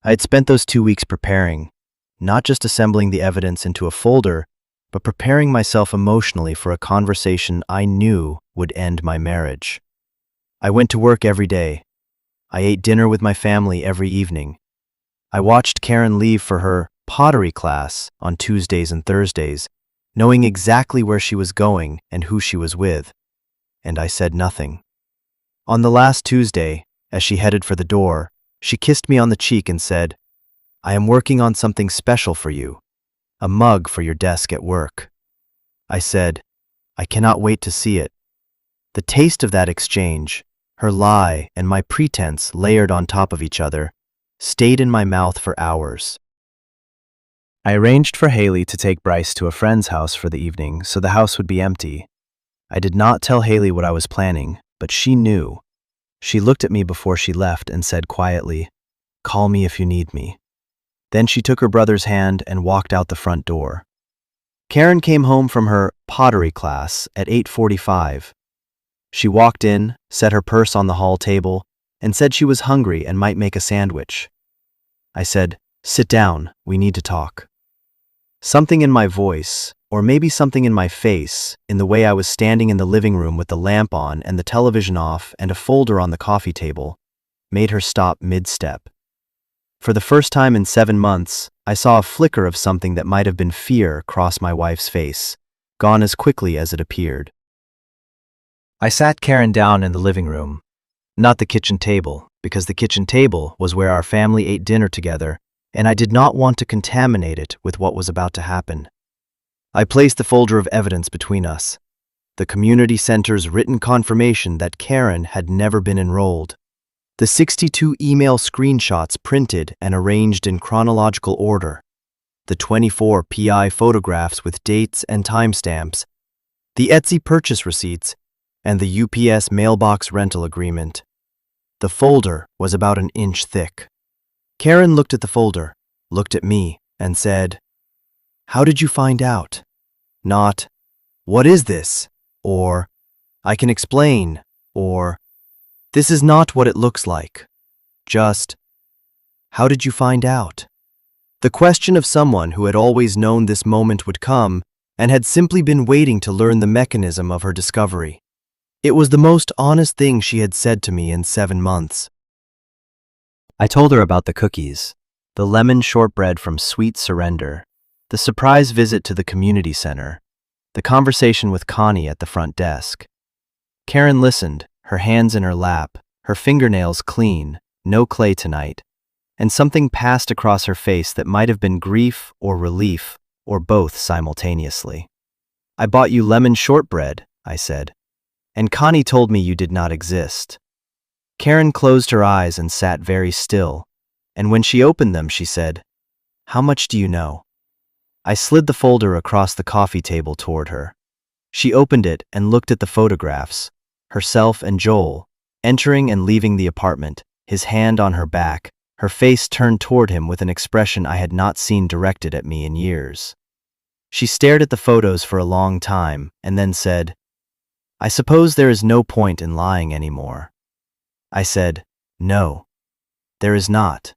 [SPEAKER 1] I had spent those 2 weeks preparing, not just assembling the evidence into a folder, but preparing myself emotionally for a conversation I knew would end my marriage. I went to work every day. I ate dinner with my family every evening. I watched Karen leave for her pottery class on Tuesdays and Thursdays, knowing exactly where she was going and who she was with, and I said nothing. On the last Tuesday, as she headed for the door, she kissed me on the cheek and said, "I am working on something special for you, a mug for your desk at work." I said, "I cannot wait to see it." The taste of that exchange, her lie and my pretense layered on top of each other, stayed in my mouth for hours. I arranged for Haley to take Bryce to a friend's house for the evening so the house would be empty. I did not tell Haley what I was planning, but she knew. She looked at me before she left and said quietly, "Call me if you need me." Then she took her brother's hand and walked out the front door. Karen came home from her pottery class at 8:45. She walked in, set her purse on the hall table, and said she was hungry and might make a sandwich. I said, "Sit down, we need to talk." Something in my voice, or maybe something in my face, in the way I was standing in the living room with the lamp on and the television off and a folder on the coffee table, made her stop mid-step. For the first time in 7 months, I saw a flicker of something that might have been fear cross my wife's face, gone as quickly as it appeared. I sat Karen down in the living room, not the kitchen table, because the kitchen table was where our family ate dinner together, and I did not want to contaminate it with what was about to happen. I placed the folder of evidence between us, the community center's written confirmation that Karen had never been enrolled, the 62 email screenshots printed and arranged in chronological order, the 24 PI photographs with dates and timestamps, the Etsy purchase receipts, and the UPS mailbox rental agreement. The folder was about an inch thick. Karen looked at the folder, looked at me, and said, "How did you find out?" Not, "What is this?" or, "I can explain," or, "This is not what it looks like." Just, "How did you find out?" The question of someone who had always known this moment would come and had simply been waiting to learn the mechanism of her discovery. It was the most honest thing she had said to me in 7 months. I told her about the cookies, the lemon shortbread from Sweet Surrender, the surprise visit to the community center, the conversation with Connie at the front desk. Karen listened, her hands in her lap, her fingernails clean, no clay tonight, and something passed across her face that might have been grief or relief, or both simultaneously. "I bought you lemon shortbread," I said, "and Connie told me you did not exist." Karen closed her eyes and sat very still, and when she opened them, she said, "How much do you know?" I slid the folder across the coffee table toward her. She opened it and looked at the photographs, herself and Joel, entering and leaving the apartment, his hand on her back, her face turned toward him with an expression I had not seen directed at me in years. She stared at the photos for a long time and then said, I suppose there is no point in lying anymore. I said, no, there is not.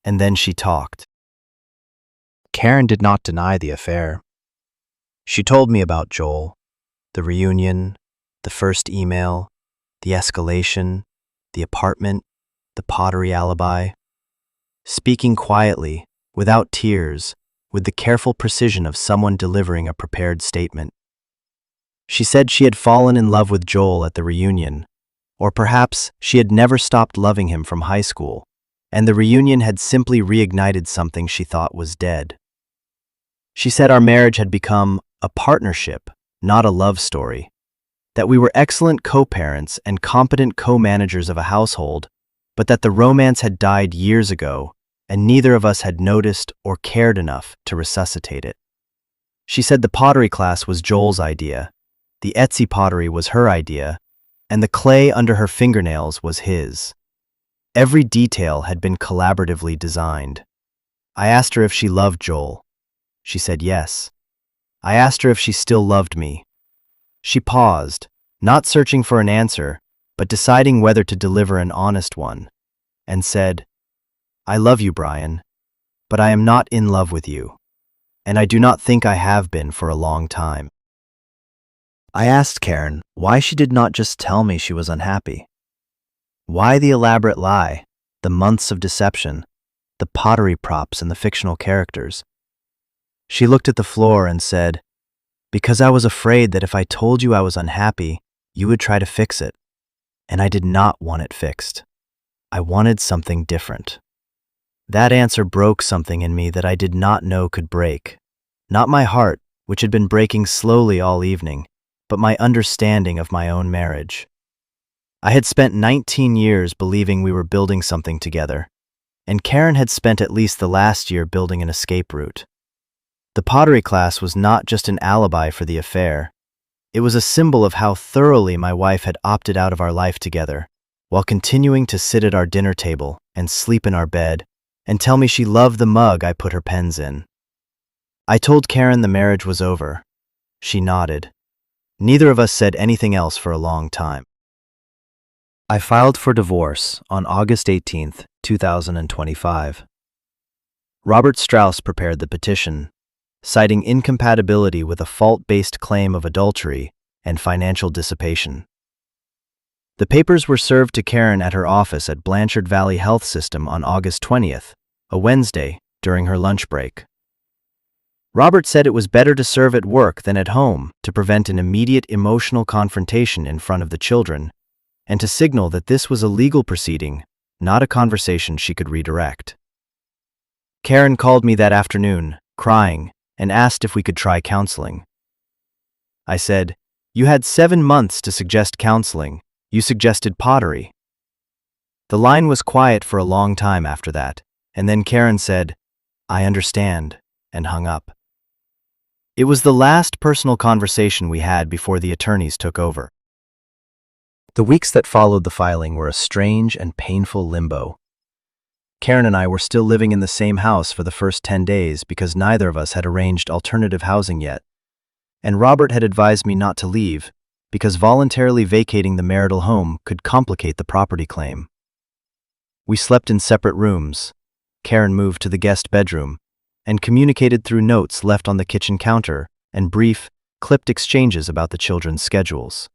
[SPEAKER 1] And then she talked. Karen did not deny the affair. She told me about Joel, the reunion, the first email, the escalation, the apartment, the pottery alibi. Speaking quietly, without tears, with the careful precision of someone delivering a prepared statement. She said she had fallen in love with Joel at the reunion, or perhaps she had never stopped loving him from high school, and the reunion had simply reignited something she thought was dead. She said our marriage had become a partnership, not a love story, that we were excellent co-parents and competent co-managers of a household, but that the romance had died years ago, and neither of us had noticed or cared enough to resuscitate it. She said the pottery class was Joel's idea, the Etsy pottery was her idea, and the clay under her fingernails was his. Every detail had been collaboratively designed. I asked her if she loved Joel. She said yes. I asked her if she still loved me. She paused, not searching for an answer, but deciding whether to deliver an honest one, and said, I love you, Brian, but I am not in love with you, and I do not think I have been for a long time. I asked Karen why she did not just tell me she was unhappy. Why the elaborate lie, the months of deception, the pottery props and the fictional characters? She looked at the floor and said, because I was afraid that if I told you I was unhappy, you would try to fix it, and I did not want it fixed. I wanted something different. That answer broke something in me that I did not know could break. Not my heart, which had been breaking slowly all evening, but my understanding of my own marriage. I had spent 19 years believing we were building something together, and Karen had spent at least the last year building an escape route. The pottery class was not just an alibi for the affair. It was a symbol of how thoroughly my wife had opted out of our life together, while continuing to sit at our dinner table and sleep in our bed and tell me she loved the mug I put her pens in. I told Karen the marriage was over. She nodded. Neither of us said anything else for a long time. I filed for divorce on August 18, 2025. Robert Strauss prepared the petition, citing incompatibility with a fault-based claim of adultery and financial dissipation. The papers were served to Karen at her office at Blanchard Valley Health System on August 20th, a Wednesday, during her lunch break. Robert said it was better to serve at work than at home to prevent an immediate emotional confrontation in front of the children, and to signal that this was a legal proceeding, not a conversation she could redirect. Karen called me that afternoon, crying, and asked if we could try counseling. I said, "You had 7 months to suggest counseling. You suggested pottery." The line was quiet for a long time after that, and then Karen said, "I understand," and hung up. It was the last personal conversation we had before the attorneys took over. The weeks that followed the filing were a strange and painful limbo. Karen and I were still living in the same house for the first 10 days because neither of us had arranged alternative housing yet, and Robert had advised me not to leave because voluntarily vacating the marital home could complicate the property claim. We slept in separate rooms. Karen moved to the guest bedroom and communicated through notes left on the kitchen counter and brief, clipped exchanges about the children's schedules.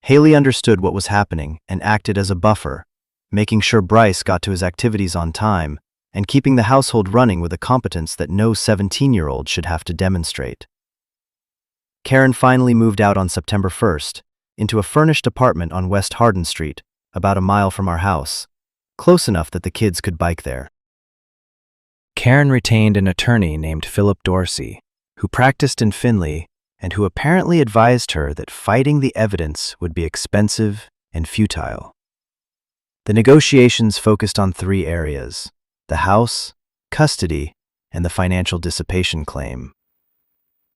[SPEAKER 1] Haley understood what was happening and acted as a buffer, making sure Bryce got to his activities on time and keeping the household running with a competence that no 17-year-old should have to demonstrate. Karen finally moved out on September 1st into a furnished apartment on West Hardin Street, about a mile from our house, close enough that the kids could bike there. Karen retained an attorney named Philip Dorsey, who practiced in Findlay and who apparently advised her that fighting the evidence would be expensive and futile. The negotiations focused on 3 areas: the house, custody, and the financial dissipation claim.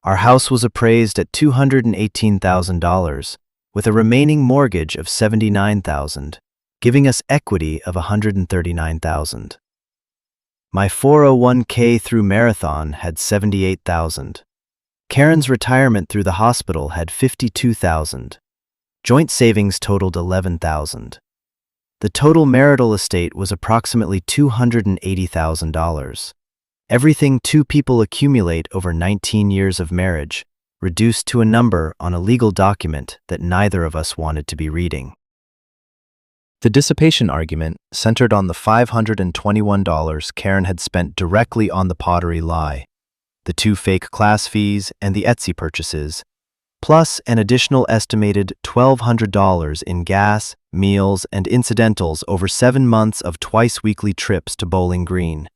[SPEAKER 1] Our house was appraised at $218,000, with a remaining mortgage of $79,000, giving us equity of $139,000. My 401k through Marathon had $78,000. Karen's retirement through the hospital had $52,000. Joint savings totaled $11,000. The total marital estate was approximately $280,000. Everything two people accumulate over 19 years of marriage, reduced to a number on a legal document that neither of us wanted to be reading. The dissipation argument centered on the $521 Karen had spent directly on the Pottery lie, the 2 fake class fees and the Etsy purchases, plus an additional estimated $1,200 in gas, meals, and incidentals over 7 months of twice-weekly trips to Bowling Green.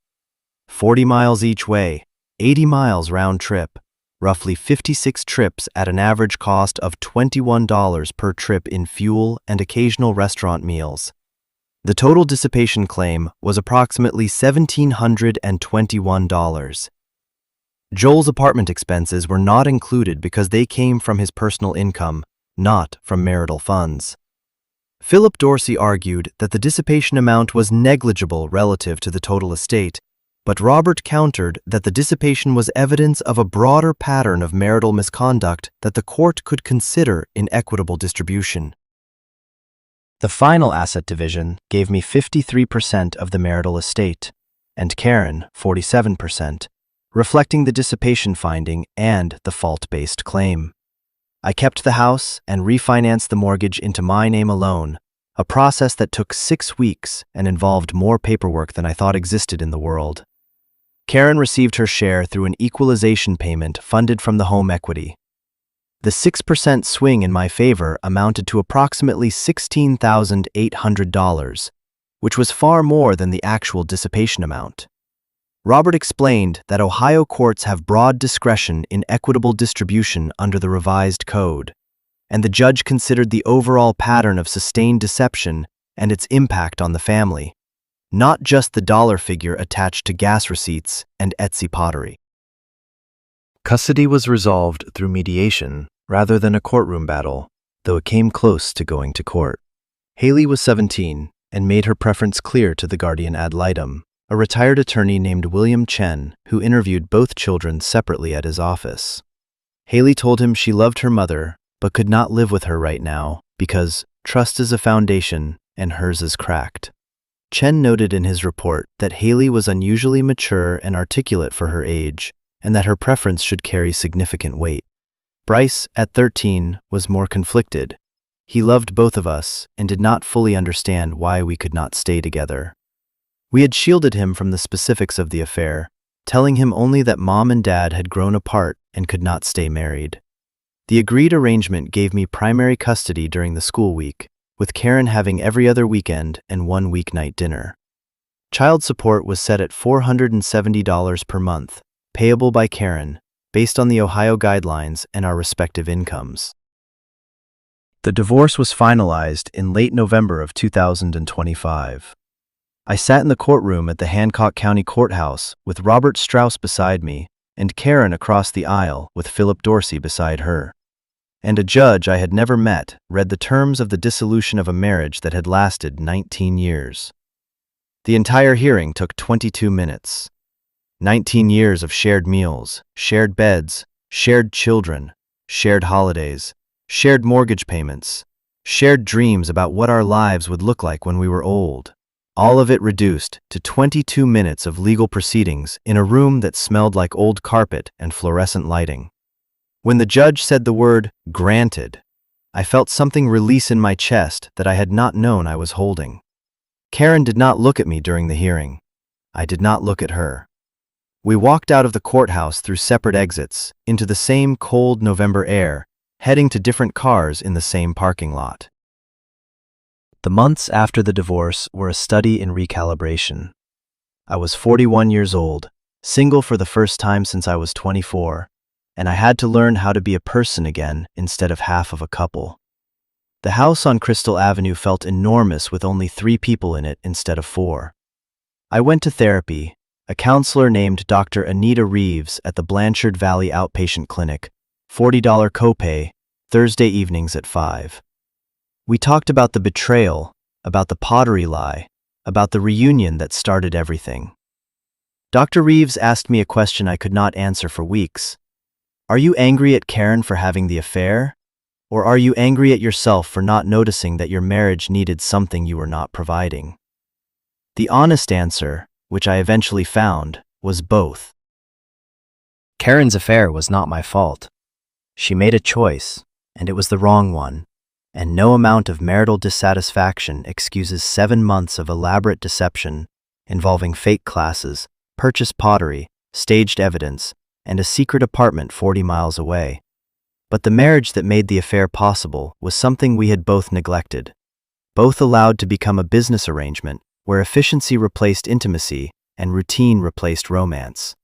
[SPEAKER 1] 40 miles each way, 80 miles round trip, roughly 56 trips at an average cost of $21 per trip in fuel and occasional restaurant meals. The total dissipation claim was approximately $1,721. Joel's apartment expenses were not included because they came from his personal income, not from marital funds. Philip Dorsey argued that the dissipation amount was negligible relative to the total estate, but Robert countered that the dissipation was evidence of a broader pattern of marital misconduct that the court could consider in equitable distribution. The final asset division gave me 53% of the marital estate, and Karen 47%, reflecting the dissipation finding and the fault-based claim. I kept the house and refinanced the mortgage into my name alone, a process that took 6 weeks and involved more paperwork than I thought existed in the world. Karen received her share through an equalization payment funded from the home equity. The 6% swing in my favor amounted to approximately $16,800, which was far more than the actual dissipation amount. Robert explained that Ohio courts have broad discretion in equitable distribution under the revised code, and the judge considered the overall pattern of sustained deception and its impact on the family, not just the dollar figure attached to gas receipts and Etsy pottery. Custody was resolved through mediation rather than a courtroom battle, though it came close to going to court. Haley was 17 and made her preference clear to the guardian ad litem, a retired attorney named William Chen, who interviewed both children separately at his office. Haley told him she loved her mother, but could not live with her right now because trust is a foundation and hers is cracked. Chen noted in his report that Haley was unusually mature and articulate for her age, and that her preference should carry significant weight. Bryce, at 13, was more conflicted. He loved both of us and did not fully understand why we could not stay together. We had shielded him from the specifics of the affair, telling him only that Mom and Dad had grown apart and could not stay married. The agreed arrangement gave me primary custody during the school week, with Karen having every other weekend and 1 weeknight dinner. Child support was set at $470 per month, payable by Karen, based on the Ohio guidelines and our respective incomes. The divorce was finalized in late November of 2025. I sat in the courtroom at the Hancock County Courthouse with Robert Strauss beside me and Karen across the aisle with Philip Dorsey beside her. And a judge I had never met read the terms of the dissolution of a marriage that had lasted 19 years. The entire hearing took 22 minutes. 19 years of shared meals, shared beds, shared children, shared holidays, shared mortgage payments, shared dreams about what our lives would look like when we were old. All of it reduced to 22 minutes of legal proceedings in a room that smelled like old carpet and fluorescent lighting. When the judge said the word "granted," I felt something release in my chest that I had not known I was holding. Karen did not look at me during the hearing. I did not look at her. We walked out of the courthouse through separate exits, into the same cold November air, heading to different cars in the same parking lot. The months after the divorce were a study in recalibration. I was 41 years old, single for the first time since I was 24, and I had to learn how to be a person again instead of half of a couple. The house on Crystal Avenue felt enormous with only 3 people in it instead of 4. I went to therapy, a counselor named Dr. Anita Reeves at the Blanchard Valley Outpatient Clinic, $40 copay, Thursday evenings at 5. We talked about the betrayal, about the Pottery lie, about the reunion that started everything. Dr. Reeves asked me a question I could not answer for weeks. Are you angry at Karen for having the affair? Or are you angry at yourself for not noticing that your marriage needed something you were not providing? The honest answer, which I eventually found, was both. Karen's affair was not my fault. She made a choice, and it was the wrong one, and no amount of marital dissatisfaction excuses 7 months of elaborate deception involving fake classes, purchased pottery, staged evidence, and a secret apartment 40 miles away. But the marriage that made the affair possible was something we had both neglected, both allowed to become a business arrangement where efficiency replaced intimacy and routine replaced romance.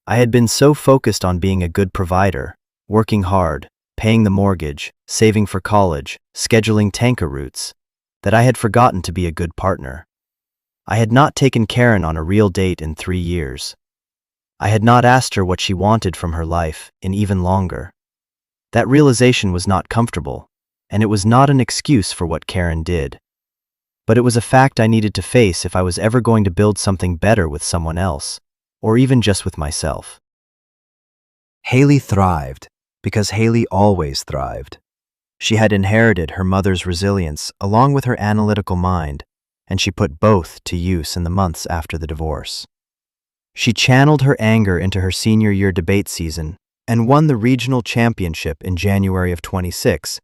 [SPEAKER 1] I had been so focused on being a good provider, working hard, paying the mortgage, saving for college, scheduling tanker routes, that I had forgotten to be a good partner. I had not taken Karen on a real date in 3 years. I had not asked her what she wanted from her life in even longer. That realization was not comfortable, and it was not an excuse for what Karen did. But it was a fact I needed to face if I was ever going to build something better with someone else, or even just with myself. Haley thrived, because Haley always thrived. She had inherited her mother's resilience along with her analytical mind, and she put both to use in the months after the divorce. She channeled her anger into her senior year debate season and won the regional championship in January of 26,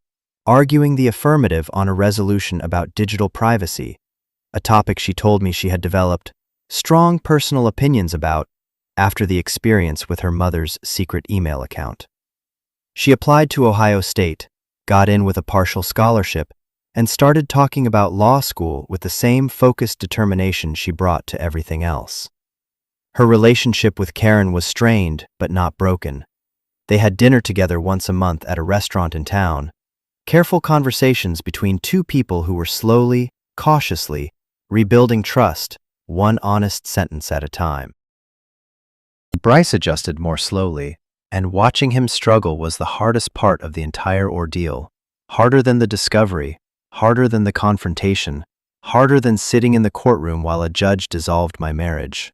[SPEAKER 1] arguing the affirmative on a resolution about digital privacy, a topic she told me she had developed strong personal opinions about after the experience with her mother's secret email account. She applied to Ohio State, got in with a partial scholarship, and started talking about law school with the same focused determination she brought to everything else. Her relationship with Karen was strained but not broken. They had dinner together once a month at a restaurant in town, careful conversations between two people who were slowly, cautiously, rebuilding trust, one honest sentence at a time. Bryce adjusted more slowly, and watching him struggle was the hardest part of the entire ordeal. Harder than the discovery, harder than the confrontation, harder than sitting in the courtroom while a judge dissolved my marriage.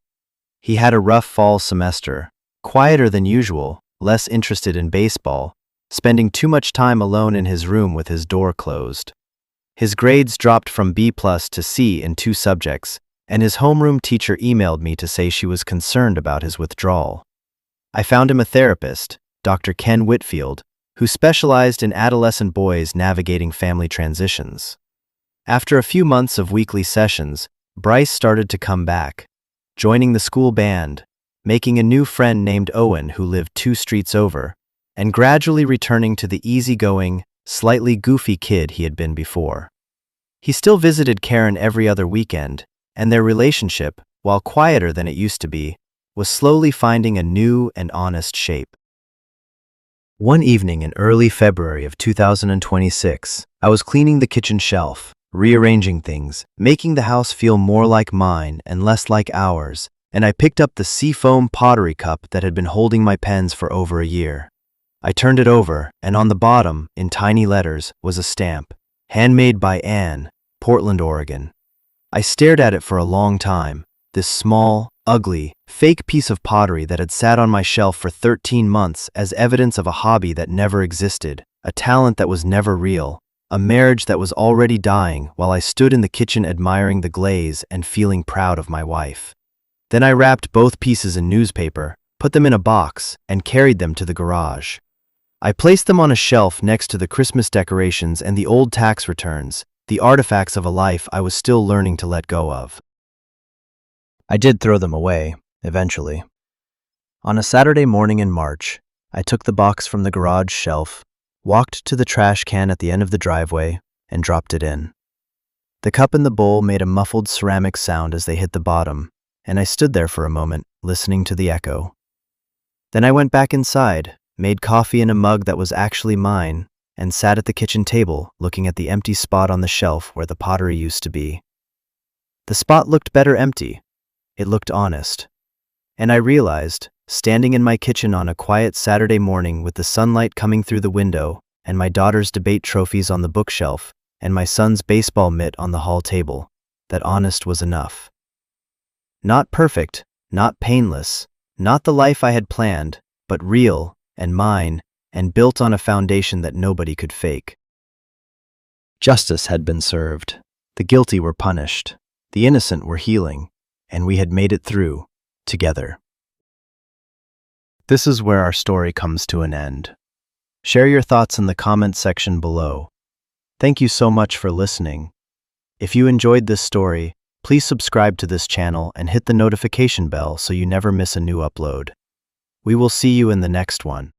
[SPEAKER 1] He had a rough fall semester, quieter than usual, less interested in baseball, spending too much time alone in his room with his door closed. His grades dropped from B+ to C in 2 subjects, and his homeroom teacher emailed me to say she was concerned about his withdrawal. I found him a therapist, Dr. Ken Whitfield, who specialized in adolescent boys navigating family transitions. After a few months of weekly sessions, Bryce started to come back, joining the school band, making a new friend named Owen who lived 2 streets over, and gradually returning to the easygoing, slightly goofy kid he had been before. He still visited Karen every other weekend, and their relationship, while quieter than it used to be, was slowly finding a new and honest shape. One evening in early February of 2026, I was cleaning the kitchen shelf, rearranging things, making the house feel more like mine and less like ours, and I picked up the seafoam pottery cup that had been holding my pens for over a year. I turned it over, and on the bottom, in tiny letters, was a stamp, handmade by Anne, Portland, Oregon. I stared at it for a long time, this small, ugly, fake piece of pottery that had sat on my shelf for 13 months as evidence of a hobby that never existed, a talent that was never real, a marriage that was already dying while I stood in the kitchen admiring the glaze and feeling proud of my wife. Then I wrapped both pieces in newspaper, put them in a box, and carried them to the garage. I placed them on a shelf next to the Christmas decorations and the old tax returns, the artifacts of a life I was still learning to let go of. I did throw them away, eventually. On a Saturday morning in March, I took the box from the garage shelf, walked to the trash can at the end of the driveway, and dropped it in. The cup and the bowl made a muffled ceramic sound as they hit the bottom, and I stood there for a moment, listening to the echo. Then I went back inside, made coffee in a mug that was actually mine, and sat at the kitchen table, looking at the empty spot on the shelf where the pottery used to be. The spot looked better empty. It looked honest. And I realized, standing in my kitchen on a quiet Saturday morning with the sunlight coming through the window, and my daughter's debate trophies on the bookshelf, and my son's baseball mitt on the hall table, that honest was enough. Not perfect, not painless, not the life I had planned, but real, and mine, and built on a foundation that nobody could fake. Justice had been served. The guilty were punished. The innocent were healing, and we had made it through, together. This is where our story comes to an end. Share your thoughts in the comments section below. Thank you so much for listening. If you enjoyed this story, please subscribe to this channel and hit the notification bell so you never miss a new upload. We will see you in the next one.